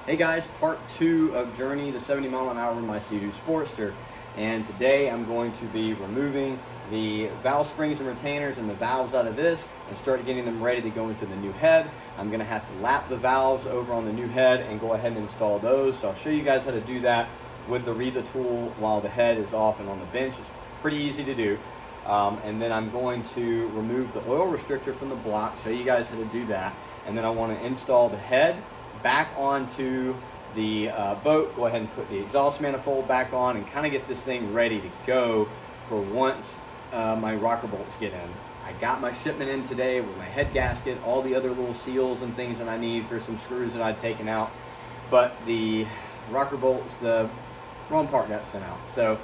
Hey guys, part 2 of Journey to 70 mile an hour with my Sea-Doo Sportster. And today I'm going to be removing the valve springs and retainers and the valves out of this and start getting them ready to go into the new head. I'm going to have to lap the valves over on the new head and go ahead and install those. So I'll show you guys how to do that with the Reva tool while the head is off and on the bench. It's pretty easy to do. And then I'm going to remove the oil restrictor from the block, show you guys how to do that. And then I want to install the head back onto the boat, go ahead and put the exhaust manifold back on and kind of get this thing ready to go for once my rocker bolts get in. I got my shipment in today with my head gasket, all the other little seals and things that I need for some screws that I'd taken out, but the rocker bolts, the wrong part got sent out. So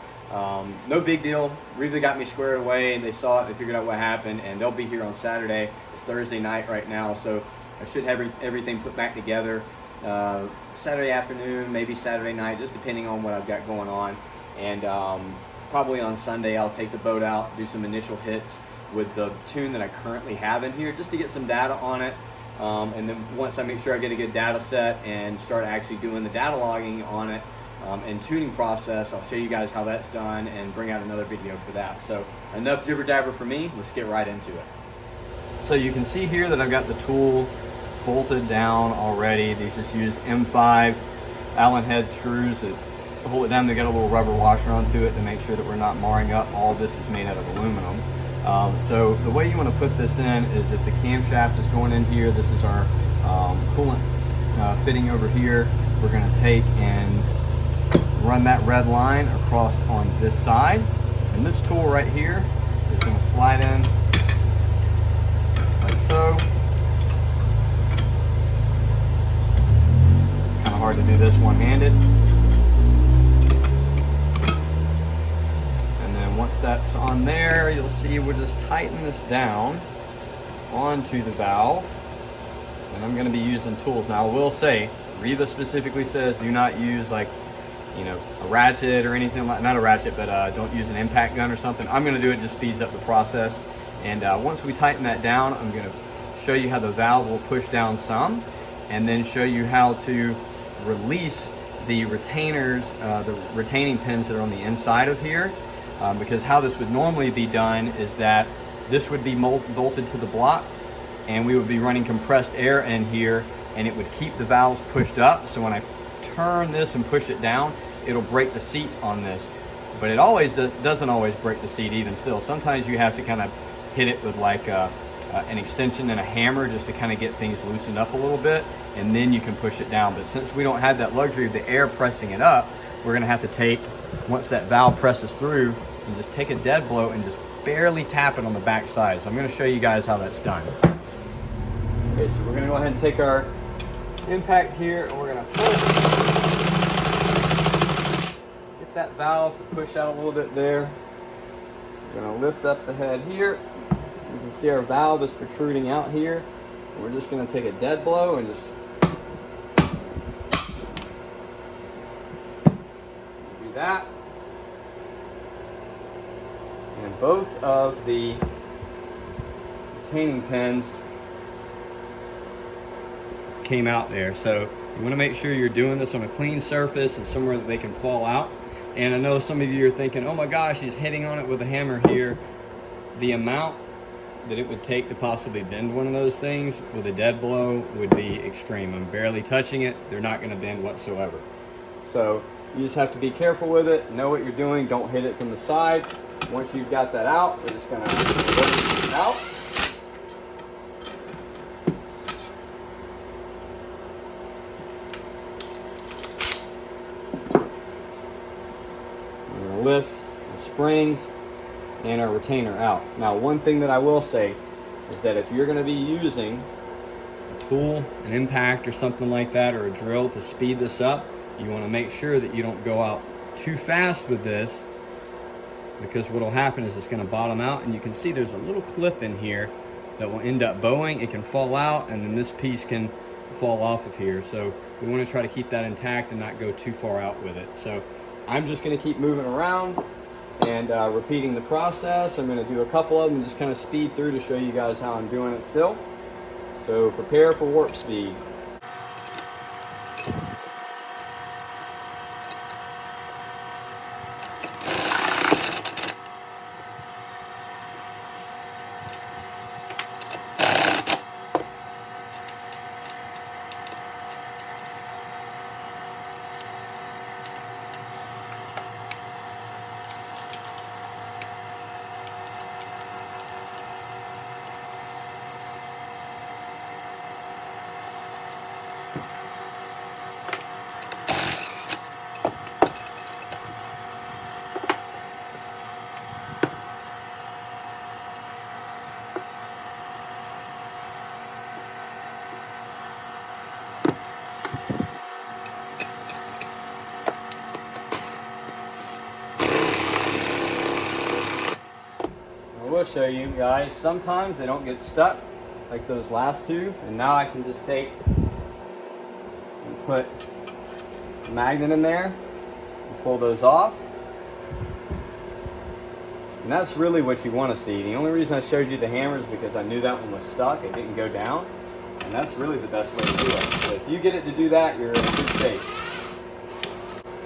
no big deal. Reva got me squared away, they saw it, they figured out what happened, and they'll be here on Saturday. It's Thursday night right now, so I should have everything put back together Saturday afternoon, maybe Saturday night, just depending on what I've got going on. And probably on Sunday I'll take the boat out, do some initial hits with the tune that I currently have in here just to get some data on it. And then once I make sure I get a good data set and start actually doing the data logging on it and tuning process, I'll show you guys how that's done and bring out another video for that. So enough jibber jabber for me, let's get right into it. So you can see here that I've got the tool bolted down already. These just use M5 Allen head screws that hold it down. They got a little rubber washer onto it to make sure that we're not marring up. All of this is made out of aluminum. So the way you want to put this in is if the camshaft is going in here, this is our coolant fitting over here. We're going to take and run that red line across on this side. And this tool right here is going to slide in like so. Hard to do this one-handed. And then once that's on there, you'll see we'll just tighten this down onto the valve. And I'm going to be using tools. Now I will say, Reva specifically says do not use like, you know, a ratchet or anything like, not a ratchet, but don't use an impact gun or something. I'm going to do it, just speeds up the process. And once we tighten that down, I'm going to show you how the valve will push down some, and then show you how to release the retainers, the retaining pins that are on the inside of here, because how this would normally be done is that this would be bolted to the block and we would be running compressed air in here and it would keep the valves pushed up. So when I turn this and push it down, it'll break the seat on this, but it always doesn't always break the seat even still. Sometimes you have to kind of hit it with like an extension and a hammer just to kind of get things loosened up a little bit, and then you can push it down. But since we don't have that luxury of the air pressing it up, we're going to have to take, once that valve presses through, and just take a dead blow and just barely tap it on the back side. So I'm going to show you guys how that's done. Okay, so we're going to go ahead and take our impact here and we're going to get that valve to push out a little bit there. We're going to lift up the head here. You can see our valve is protruding out here. We're just going to take a dead blow and just do that. And both of the retaining pins came out there. So you want to make sure you're doing this on a clean surface and somewhere that they can fall out. And I know some of you are thinking, oh my gosh, he's hitting on it with a hammer here. The amount that it would take to possibly bend one of those things with a dead blow would be extreme. I'm barely touching it. They're not going to bend whatsoever. So you just have to be careful with it. Know what you're doing. Don't hit it from the side. Once you've got that out, we're just going to work it out. We're going to lift the springs and our retainer out. Now, one thing that I will say is that if you're going to be using a tool, an impact or something like that, or a drill to speed this up, you want to make sure that you don't go out too fast with this, because what will happen is it's going to bottom out, and you can see there's a little clip in here that will end up bowing. It can fall out, and then this piece can fall off of here. So we want to try to keep that intact and not go too far out with it. So I'm just going to keep moving around and repeating the process. I'm going to do a couple of them and just kind of speed through to show you guys how I'm doing it still. So prepare for warp speed. show you guys. Sometimes they don't get stuck like those last two, and now I can just take and put a magnet in there and pull those off. And that's really what you want to see. The only reason I showed you the hammer is because I knew that one was stuck. It didn't go down. And that's really the best way to do it. So if you get it to do that, you're in good shape.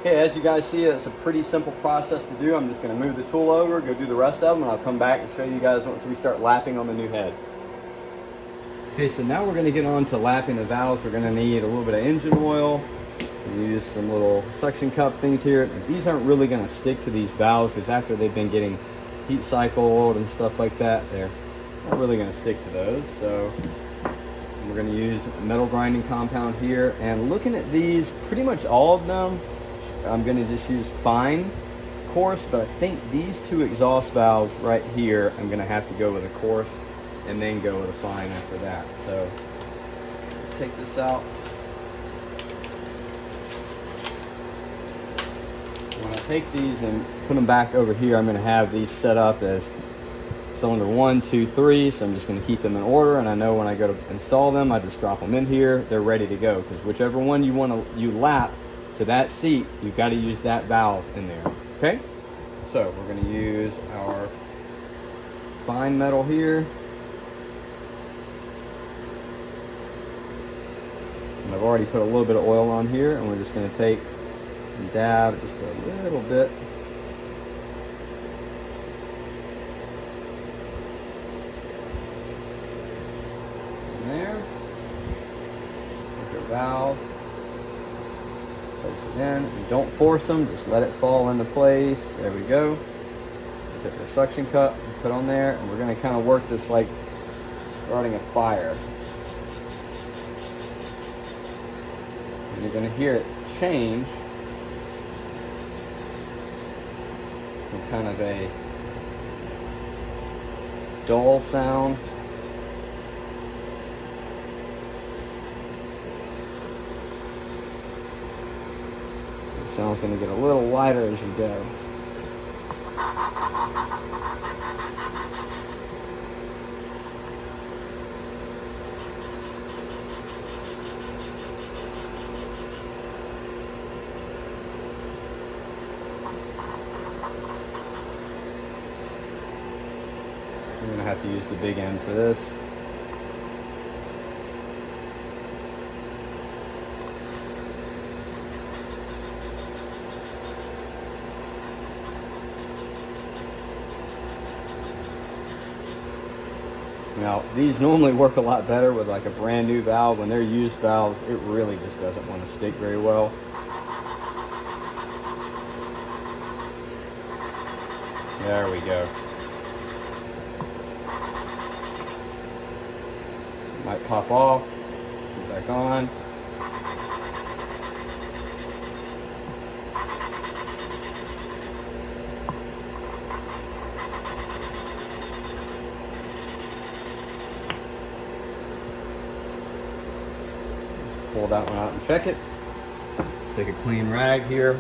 Okay, as you guys see, it's a pretty simple process to do. I'm just going to move the tool over, go do the rest of them, and I'll come back and show you guys once we start lapping on the new head. Okay, so now we're going to get on to lapping the valves. We're going to need a little bit of engine oil. We use some little suction cup things here. These aren't really going to stick to these valves because after they've been getting heat cycled and stuff like that, they're not really going to stick to those. So we're going to use a metal grinding compound here. And looking at these, pretty much all of them, I'm going to just use fine coarse, but I think these two exhaust valves right here, I'm going to have to go with a coarse and then go with a fine after that. So let's take this out. When I take these and put them back over here, I'm going to have these set up as cylinder 1, 2, 3. So I'm just going to keep them in order, and I know when I go to install them, I just drop them in here. They're ready to go, because whichever one you lap to that seat, you've got to use that valve in there. Okay, so we're going to use our fine metal here. And I've already put a little bit of oil on here, and we're just going to take and dab just a little bit. In there. Take our valve. Place it in. And don't force them, just let it fall into place. There we go. Take our suction cup and put on there, and we're going to kind of work this like starting a fire. And you're going to hear it change from kind of a dull sound the sound's going to get a little lighter as you go. I'm going to have to use the big end for this. Now, these normally work a lot better with like a brand new valve. When they're used valves, it really just doesn't want to stick very well. There we go. Might pop off, put it back on. Pull that one out and check it. Take a clean rag here.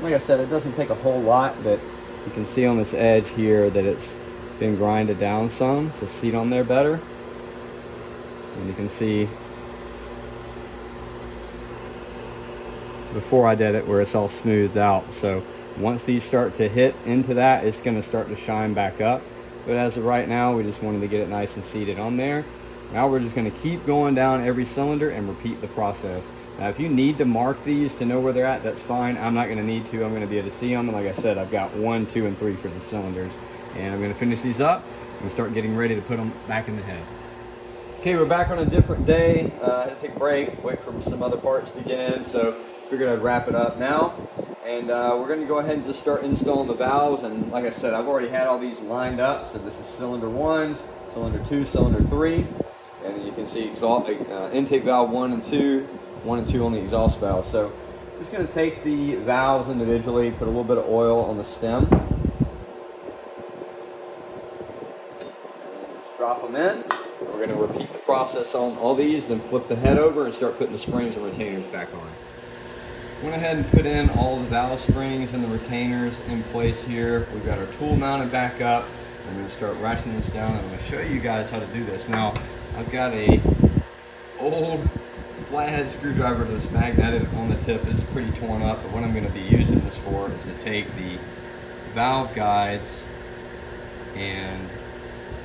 Like I said, it doesn't take a whole lot, but you can see on this edge here that it's been grinded down some to seat on there better. And you can see before I did it where it's all smoothed out. So once these start to hit into that, it's going to start to shine back up. But as of right now, we just wanted to get it nice and seated on there. Now we're just going to keep going down every cylinder and repeat the process. Now if you need to mark these to know where they're at, that's fine. I'm not going to need to. I'm going to be able to see them. And like I said, I've got 1, 2, and 3 for the cylinders. And I'm going to finish these up and start getting ready to put them back in the head. Okay, we're back on a different day. I had to take a break, wait for some other parts to get in, so figured I'd wrap it up now. And we're going to go ahead and just start installing the valves. And like I said, I've already had all these lined up. So this is cylinder 1, cylinder 2, cylinder 3. And you can see exhaust, intake valve 1 and 2, 1 and 2 on the exhaust valve. So just going to take the valves individually, put a little bit of oil on the stem. Drop them in. We're going to repeat the process on all these, then flip the head over and start putting the springs and retainers back on. Went ahead and put in all the valve springs and the retainers in place here. We've got our tool mounted back up. I'm going to start ratcheting this down, and I'm going to show you guys how to do this. Now, I've got a old flathead screwdriver that's magnetic on the tip. It's pretty torn up, but what I'm going to be using this for is to take the valve guides and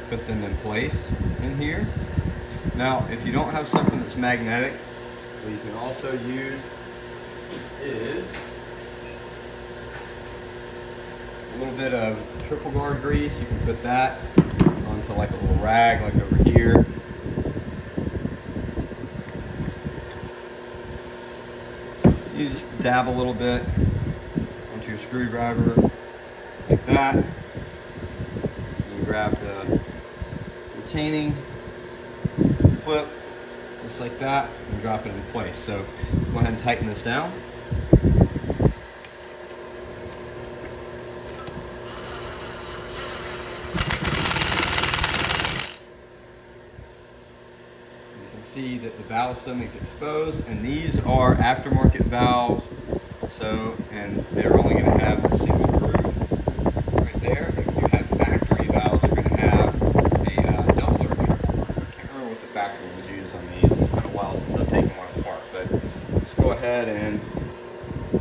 put them in place in here. Now, if you don't have something that's magnetic, what you can also use is a little bit of triple guard grease. You can put that onto like a little rag, like over here. You just dab a little bit onto your screwdriver like that. You grab the retaining clip just like that and drop it in place. So go ahead and tighten this down. See that the valve stomach is exposed, and these are aftermarket valves, and they're only going to have a single groove right there. If you have factory valves, they're going to have a double or triple groove. I can't remember what the factory was used on these. It's been a while since I've taken one apart, but let's go ahead and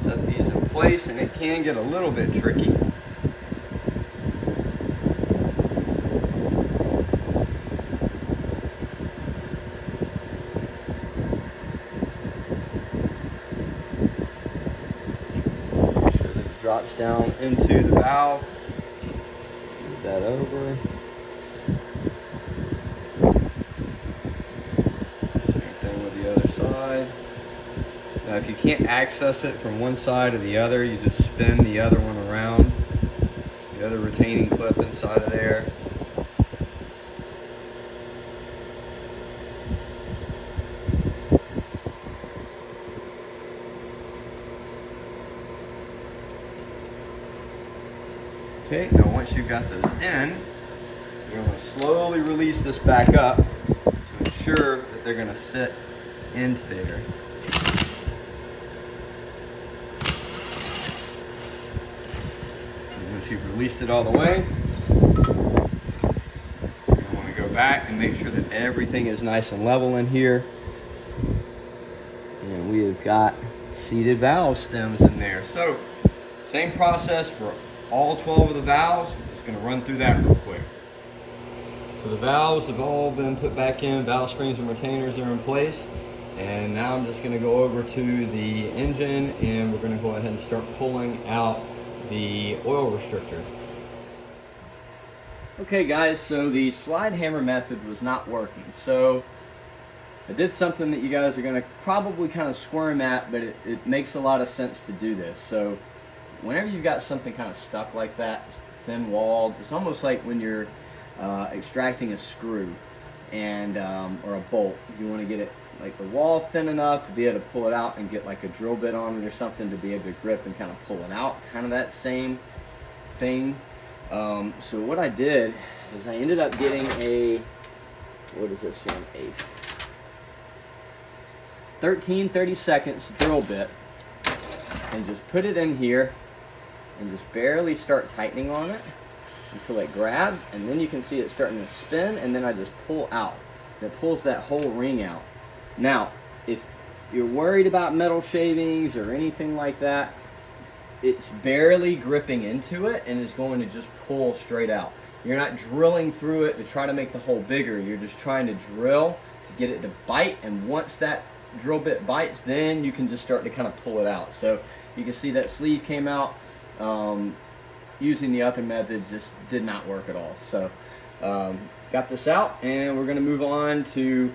set these in place, and it can get a little bit tricky. Drops down into the valve. Move that over. Same thing with the other side. Now, if you can't access it from one side or the other, you just spin the other one around. The other retaining clip inside of there. Okay, now once you've got those in, you're going to slowly release this back up to ensure that they're going to sit into there. And once you've released it all the way, you're going to want to go back and make sure that everything is nice and level in here. And we have got seated valve stems in there. So, same process for all 12 of the valves. I'm just going to run through that real quick. So the valves have all been put back in, valve springs and retainers are in place, and now I'm just going to go over to the engine and we're going to go ahead and start pulling out the oil restrictor. Okay guys, so the slide hammer method was not working, so I did something that you guys are going to probably kind of squirm at, but it makes a lot of sense to do this. So whenever you've got something kind of stuck like that, thin walled, it's almost like when you're extracting a screw and or a bolt. You want to get it like the wall thin enough to be able to pull it out and get like a drill bit on it or something to be able to grip and kind of pull it out, kind of that same thing. So what I did is I ended up getting a, what is this one, a 13/32 drill bit, and just put it in here and just barely start tightening on it until it grabs, and then you can see it starting to spin, and then I just pull out. And it pulls that whole ring out. Now, if you're worried about metal shavings or anything like that, it's barely gripping into it and it's going to just pull straight out. You're not drilling through it to try to make the hole bigger. You're just trying to drill to get it to bite, and once that drill bit bites, then you can just start to kind of pull it out. So you can see that sleeve came out. Using the other method just did not work at all. So got this out, and we're going to move on to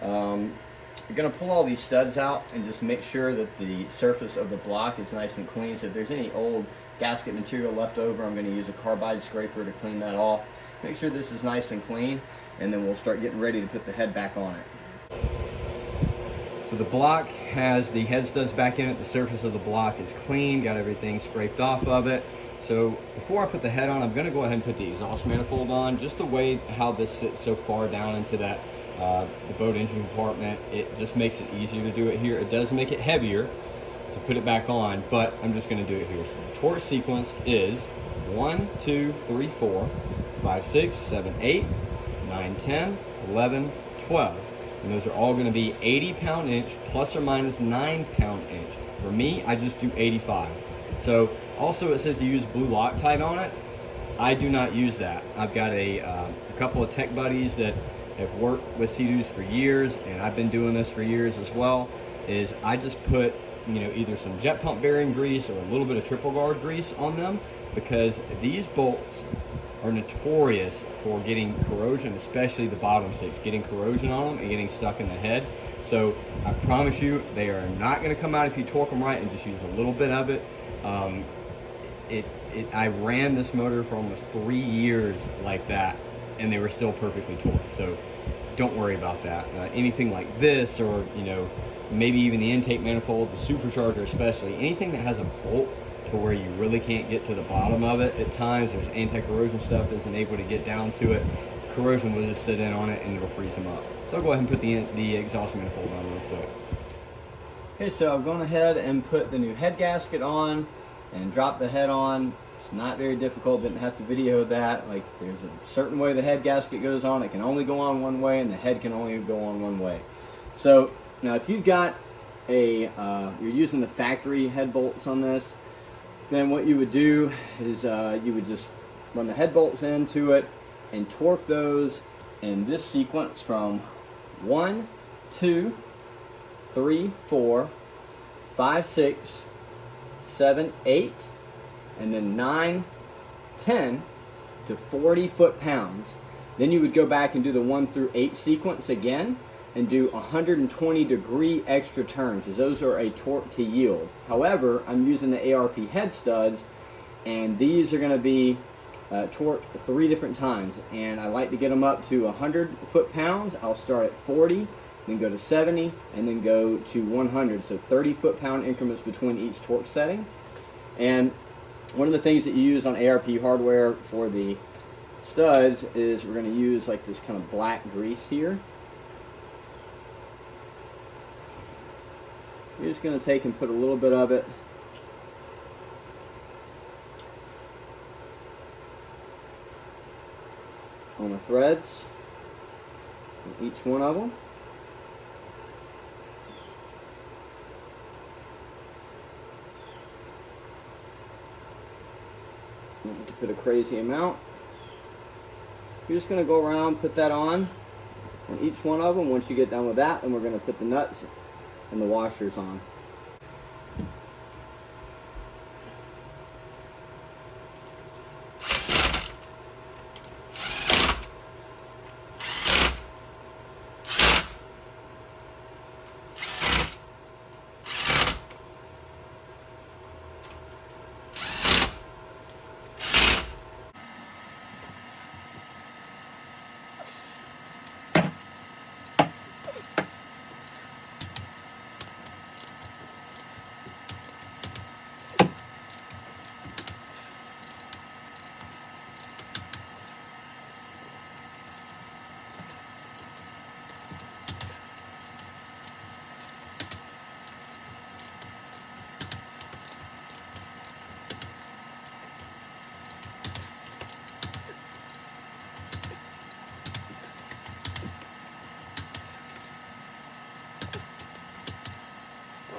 we're going to pull all these studs out and just make sure that the surface of the block is nice and clean. So if there's any old gasket material left over, I'm going to use a carbide scraper to clean that off. Make sure this is nice and clean, and then we'll start getting ready to put the head back on it. So the block has the head studs back in it. The surface of the block is clean, got everything scraped off of it. So before I put the head on, I'm going to go ahead and put the exhaust manifold on. Just the way how this sits so far down into that the boat engine compartment, it just makes it easier to do it here. It does make it heavier to put it back on, but I'm just going to do it here. So the torque sequence is 1, 2, 3, 4, 5, 6, 7, 8, 9, 10, 11, 12. And those are all going to be 80 pound-inch plus or minus 9 pound-inch. For me, I just do 85. So also it says to use blue Loctite on it. I do not use that. I've got a couple of tech buddies that have worked with Sea-Doos for years, and I've been doing this for years as well. Is I just put, you know, either some jet pump bearing grease or a little bit of triple guard grease on them, because these bolts are notorious for getting corrosion, especially the bottom six, getting corrosion on them and getting stuck in the head. So I promise you, they are not going to come out if you torque them right and just use a little bit of it. I ran this motor for almost 3 years like that, and they were still perfectly torqued. So don't worry about that. Anything like this, or you know, maybe even the intake manifold, the supercharger especially, anything that has a bolt to where you really can't get to the bottom of it at times, there's anti-corrosion stuff isn't able to get down to it, corrosion will just sit in on it and it'll freeze them up. So I'll go ahead and put the exhaust manifold on real quick. Okay, so I've gone ahead and put the new head gasket on and dropped the head on. It's not very difficult, didn't have to video that. Like, there's a certain way the head gasket goes on. It can only go on one way, and the head can only go on one way. So now if you've got you're using the factory head bolts on this, then what you would do is you would just run the head bolts into it and torque those in this sequence from 1, 2, 3, 4, 5, 6, 7, 8, and then 9, 10 to 40 foot-pounds. Then you would go back and do the 1 through 8 sequence again and do 120 degree extra turn, because those are a torque to yield. However, I'm using the ARP head studs, and these are going to be torqued 3 different times, and I like to get them up to 100 foot-pounds. I'll start at 40, then go to 70, and then go to 100. So 30 foot-pound increments between each torque setting. And one of the things that you use on ARP hardware for the studs is we're going to use like this kind of black grease here. You're just going to take and put a little bit of it on the threads, on each one of them. You don't have to put a crazy amount. You're just going to go around, put that on each one of them. Once you get done with that, then we're going to put the nuts and the washers on.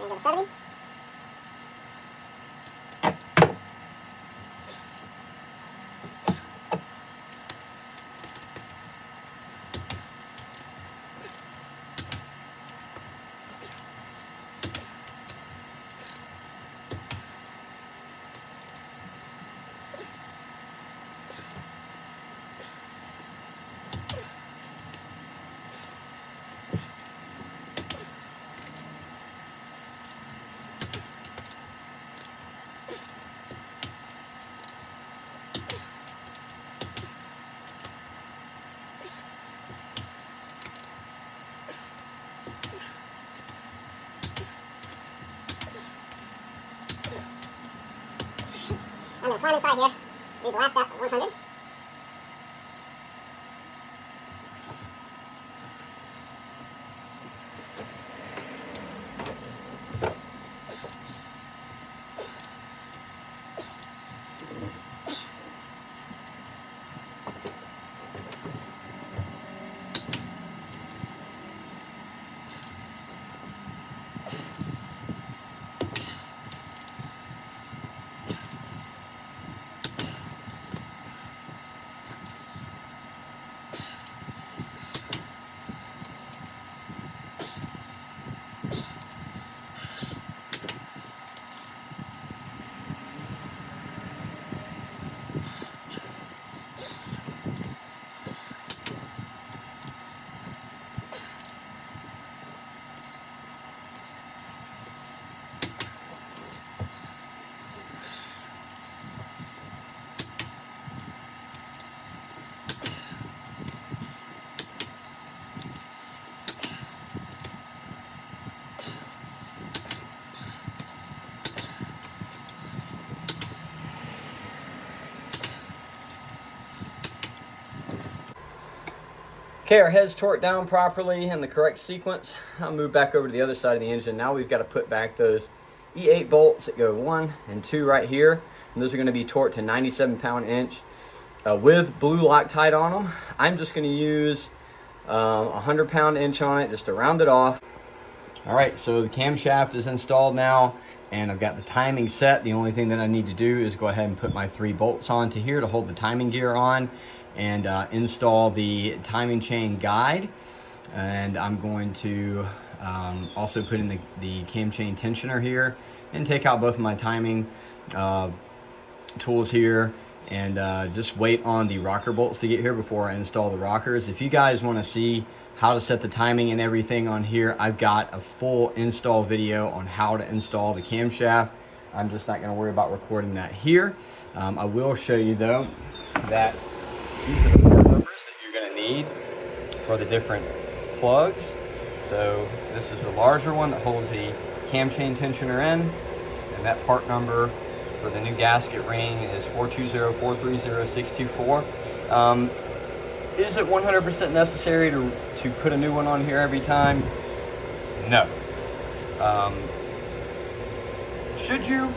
Go to 70. I'm going to climb inside here, do the last step at 100. Okay, our head's torqued down properly in the correct sequence. I'll move back over to the other side of the engine. Now we've got to put back those E8 bolts that go 1 and 2 right here. And those are going to be torqued to 97 pound-inch with blue Loctite on them. I'm just going to use 100 pound-inch on it just to round it off. All right, so the camshaft is installed now and I've got the timing set. The only thing that I need to do is go ahead and put my 3 bolts onto here to hold the timing gear on and install the timing chain guide. And I'm going to also put in the cam chain tensioner here and take out both of my timing tools here and just wait on the rocker bolts to get here before I install the rockers. If you guys want to see how to set the timing and everything on here, I've got a full install video on how to install the camshaft. I'm just not going to worry about recording that here. I will show you though that these are the part numbers that you're going to need for the different plugs. So this is the larger one that holds the cam chain tensioner in, and that part number for the new gasket ring is 420430624. Is it 100% necessary to put a new one on here every time? No. Should you?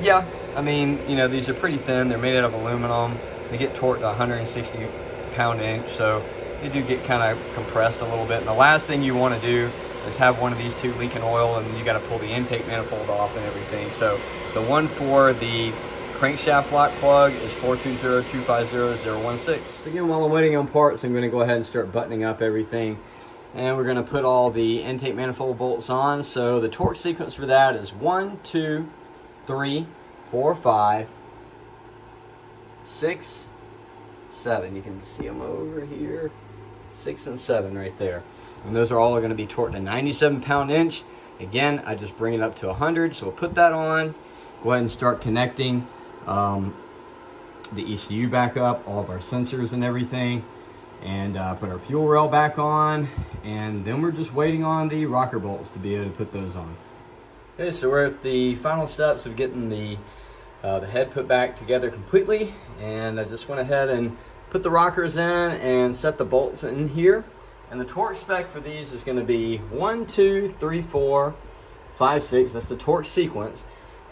Yeah. I mean, you know, these are pretty thin. They're made out of aluminum. They get torqued to 160 pound-inch, so they do get kind of compressed a little bit. And the last thing you want to do is have one of these two leaking oil, and you got to pull the intake manifold off and everything. So the one for the crankshaft lock plug is 420250016. Again, while I'm waiting on parts, I'm going to go ahead and start buttoning up everything. And we're going to put all the intake manifold bolts on. So the torque sequence for that is 1, 2, 3, 4, 5, 6, 7. You can see them over here. 6 and 7 right there. And those are all going to be torqued to 97 pound-inch. Again, I just bring it up to 100. So we'll put that on. Go ahead and start connecting the ECU back up, all of our sensors and everything, and put our fuel rail back on. And then we're just waiting on the rocker bolts to be able to put those on. Okay, so we're at the final steps of getting the head put back together completely, and I just went ahead and put the rockers in and set the bolts in here. And the torque spec for these is going to be 1, 2, 3, 4, 5, 6. That's the torque sequence.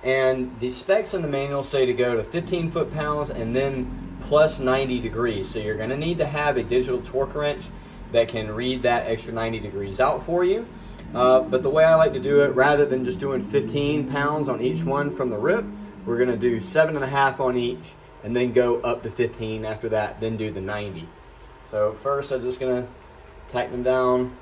And the specs in the manual say to go to 15 foot-pounds and then plus 90 degrees. So you're going to need to have a digital torque wrench that can read that extra 90 degrees out for you. But the way I like to do it, rather than just doing 15 pounds on each one from the rip, we're going to do 7.5 on each and then go up to 15 after that, then do the 90. So first I'm just going to tighten them down.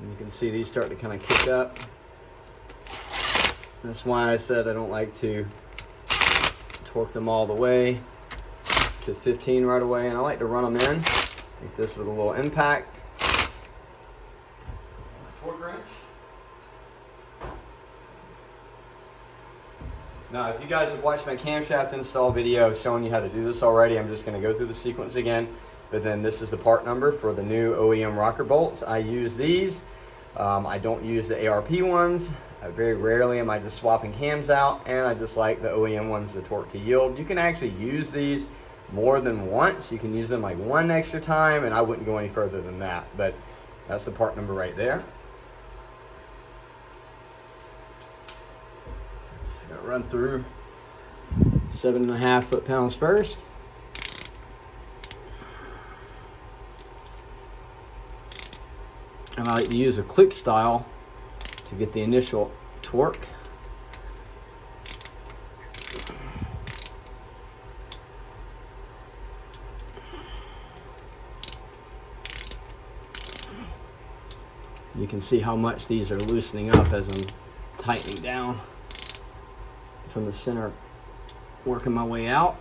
You can see these start to kind of kick up. That's why I said I don't like to torque them all the way to 15 right away, and I like to run them in like this with a little impact. Torque wrench. Now, if you guys have watched my camshaft install video showing you how to do this already, I'm just going to go through the sequence again. But then this is the part number for the new OEM rocker bolts. I use these. I don't use the ARP ones. Very rarely am I just swapping cams out, and I just like the OEM ones, the torque to yield. You can actually use these more than once. You can use them like one extra time, and I wouldn't go any further than that. But that's the part number right there. Just gonna run through 7.5 foot-pounds first. And I like to use a click style to get the initial torque. You can see how much these are loosening up as I'm tightening down from the center, working my way out.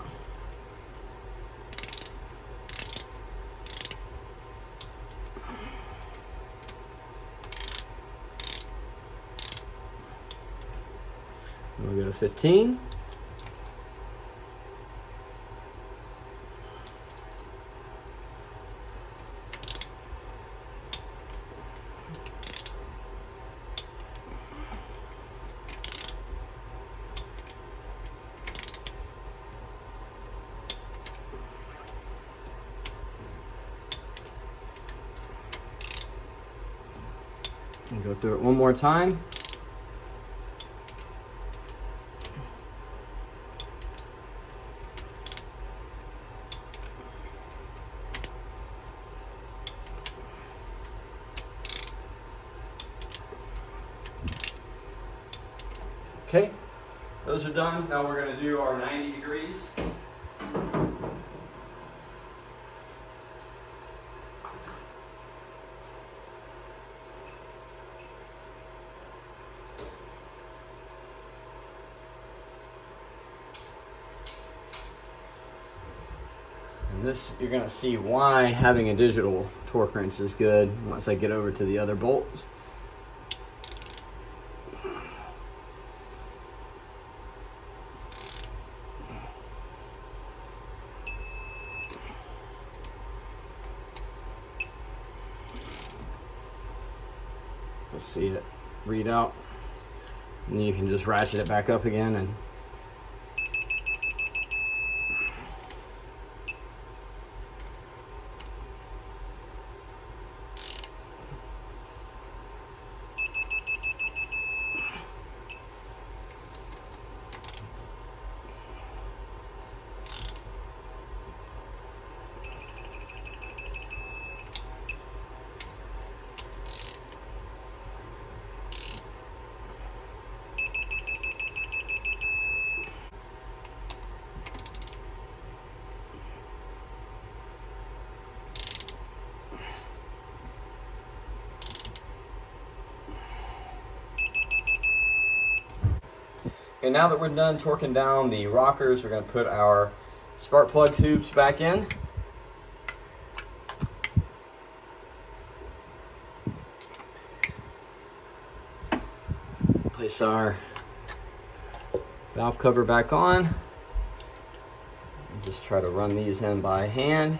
We'll go to 15. And go through it one more time. Okay, those are done. Now we're going to do our 90 degrees. And this, you're going to see why having a digital torque wrench is good once I get over to the other bolts. Let's see it read out, and then you can just ratchet it back up again and And now that we're done torquing down the rockers, we're going to put our spark plug tubes back in. Place our valve cover back on. And just try to run these in by hand.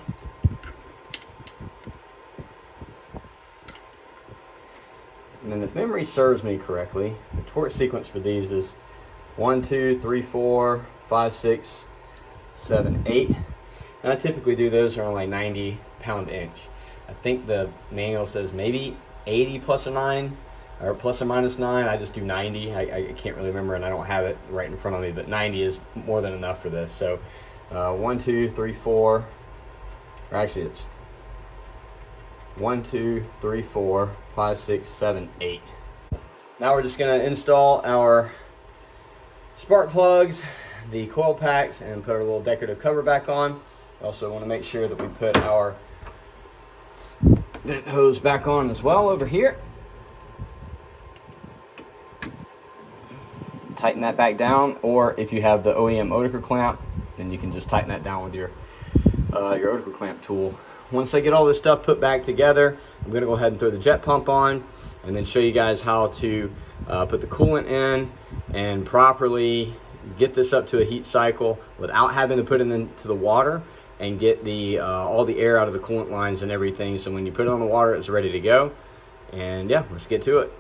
And then if memory serves me correctly, the torque sequence for these is 1, 2, 3, 4, 5, 6, 7, 8. And I typically do those around like 90 pound-inch. I think the manual says maybe 80 plus or 9, or plus or minus 9. I just do 90. I can't really remember, and I don't have it right in front of me, but 90 is more than enough for this. So 1, 2, 3, 4, or actually it's 1, 2, 3, 4, 5, 6, 7, 8. Now we're just going to install our spark plugs, the coil packs, and put our little decorative cover back on. Also want to make sure that we put our vent hose back on as well over here. Tighten that back down, or if you have the OEM Oetiker clamp, then you can just tighten that down with your Oetiker clamp tool. Once I get all this stuff put back together, I'm going to go ahead and throw the jet pump on, and then show you guys how to put the coolant in and properly get this up to a heat cycle without having to put it into the water, and get the all the air out of the coolant lines and everything, so when you put it on the water it's ready to go. And yeah, let's get to it.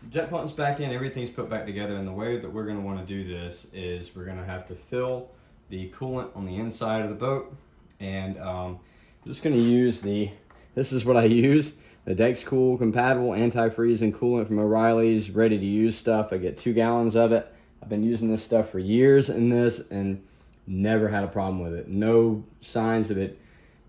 Jet pump's back in, everything's put back together, and the way that we're going to want to do this is we're going to have to fill the coolant on the inside of the boat. And I'm just going to use this is what I use, the DexCool compatible antifreeze and coolant from O'Reilly's, ready to use stuff. I get 2 gallons of it. I've been using this stuff for years in this and never had a problem with it. No signs of it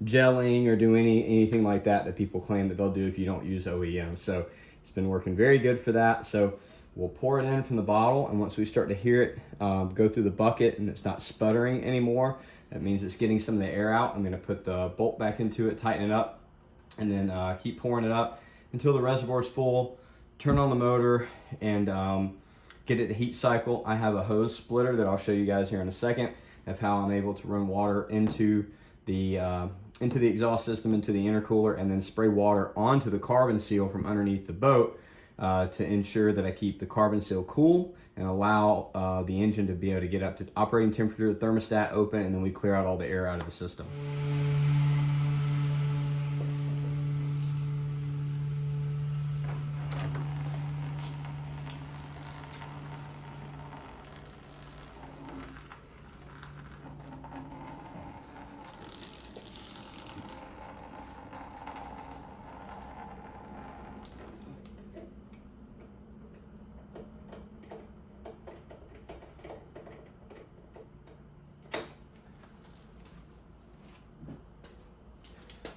gelling or doing anything like that people claim that they'll do if you don't use OEM. So it's been working very good for that. So we'll pour it in from the bottle, and once we start to hear it go through the bucket and it's not sputtering anymore, that means it's getting some of the air out. I'm going to put the bolt back into it, tighten it up, and then keep pouring it up until the reservoir is full. Turn on the motor and get it to heat cycle. I have a hose splitter that I'll show you guys here in a second of how I'm able to run water into the exhaust system, into the intercooler, and then spray water onto the carbon seal from underneath the boat to ensure that I keep the carbon seal cool and allow the engine to be able to get up to operating temperature, the thermostat open, and then we clear out all the air out of the system.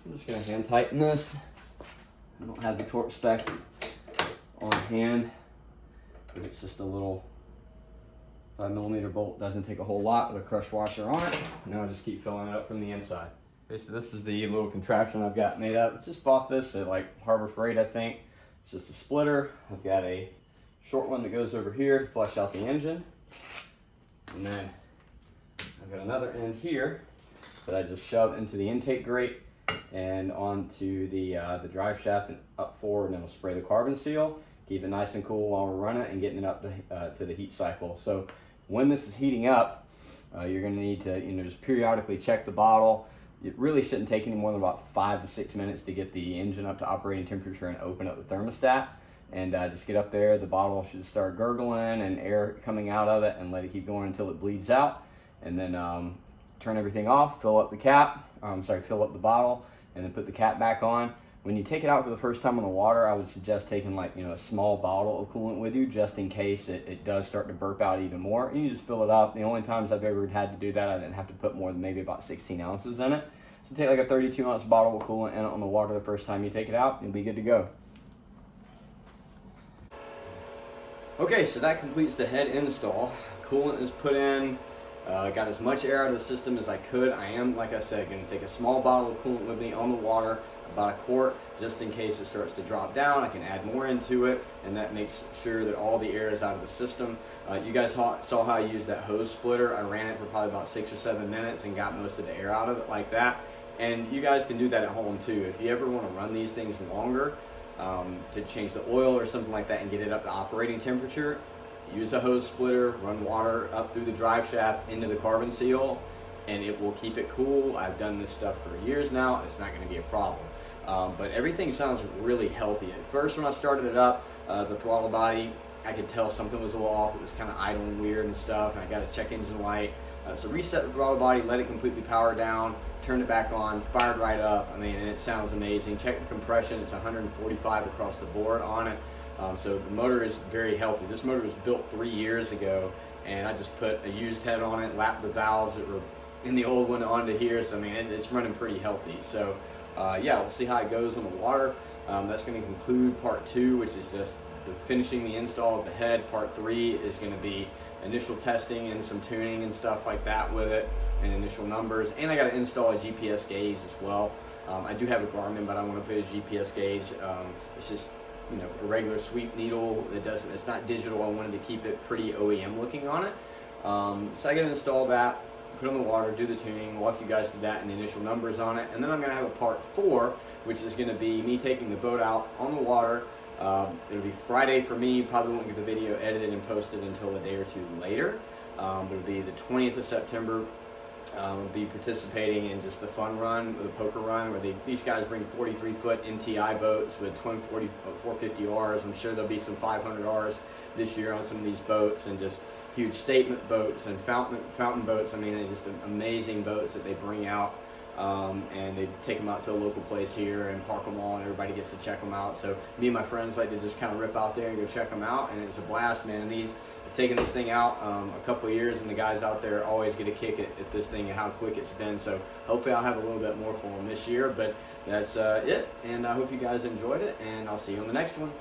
I'm just going to hand tighten this. I don't have the torque spec on hand, but it's just a little 5mm bolt. Doesn't take a whole lot with a crush washer on it. Now I just keep filling it up from the inside. Okay, so this is the little contraption I've got made up. Just bought this at like Harbor Freight, I think. It's just a splitter. I've got a short one that goes over here to flush out the engine, and then I've got another end here that I just shove into the intake grate and onto the drive shaft and up forward, and then we'll spray the carbon seal, keep it nice and cool while we're running it and getting it up to the heat cycle. So when this is heating up, you're going to need to just periodically check the bottle. It really shouldn't take any more than about 5 to 6 minutes to get the engine up to operating temperature and open up the thermostat. And just get up there, the bottle should start gurgling and air coming out of it, and let it keep going until it bleeds out. And then turn everything off, fill up the cap, fill up the bottle, and then put the cap back on. When you take it out for the first time on the water, I would suggest taking a small bottle of coolant with you, just in case it does start to burp out even more. And you just fill it up. The only times I've ever had to do that, I didn't have to put more than maybe about 16 ounces in it. So take like a 32-ounce bottle of coolant in it on the water the first time you take it out, you'll be good to go. Okay, so that completes the head install. Coolant is put in. Got as much air out of the system as I could. I am, like I said, going to take a small bottle of coolant with me on the water, about a quart, just in case it starts to drop down. I can add more into it, and that makes sure that all the air is out of the system. You guys saw how I used that hose splitter. I ran it for probably about 6 or 7 minutes and got most of the air out of it like that. And you guys can do that at home too. If you ever want to run these things longer, to change the oil or something like that and get it up to operating temperature, use a hose splitter, run water up through the drive shaft into the carbon seal, and it will keep it cool. I've done this stuff for years now, and it's not going to be a problem. But everything sounds really healthy. At first, when I started it up, the throttle body, I could tell something was a little off. It was kind of idling weird and stuff, and I got a check engine light. So reset the throttle body, let it completely power down, turned it back on, fired right up. I mean, and it sounds amazing. Check the compression, it's 145 across the board on it. So the motor is very healthy. This motor was built 3 years ago, and I just put a used head on it, lapped the valves that were in the old one onto here. So I mean, it's running pretty healthy. So yeah, we'll see how it goes on the water. That's going to conclude part 2, which is just finishing the install of the head. Part 3 is going to be initial testing and some tuning and stuff like that with it, and initial numbers. And I got to install a GPS gauge as well. I do have a Garmin, but I want to put a GPS gauge. It's just a regular sweep needle that doesn't, it's not digital. I wanted to keep it pretty OEM looking on it. So I got to install that, put it on the water, do the tuning, walk you guys through that and the initial numbers on it. And then I'm going to have a part 4, which is going to be me taking the boat out on the water. It'll be Friday for me. Probably won't get the video edited and posted until a day or 2 later. It'll be the 20th of September. We'll be participating in just the fun run, the poker run, where these guys bring 43-foot MTI boats with twin 450Rs. I'm sure there'll be some 500Rs this year on some of these boats, and just huge statement boats and fountain boats. I mean, they're just amazing boats that they bring out. And they take them out to a local place here and park them all, and everybody gets to check them out. So me and my friends like to just kind of rip out there and go check them out, and it's a blast, man. And I've taken this thing out a couple of years, and the guys out there always get a kick at this thing and how quick it's been. So hopefully I'll have a little bit more for them this year, but that's it. And I hope you guys enjoyed it, and I'll see you on the next one.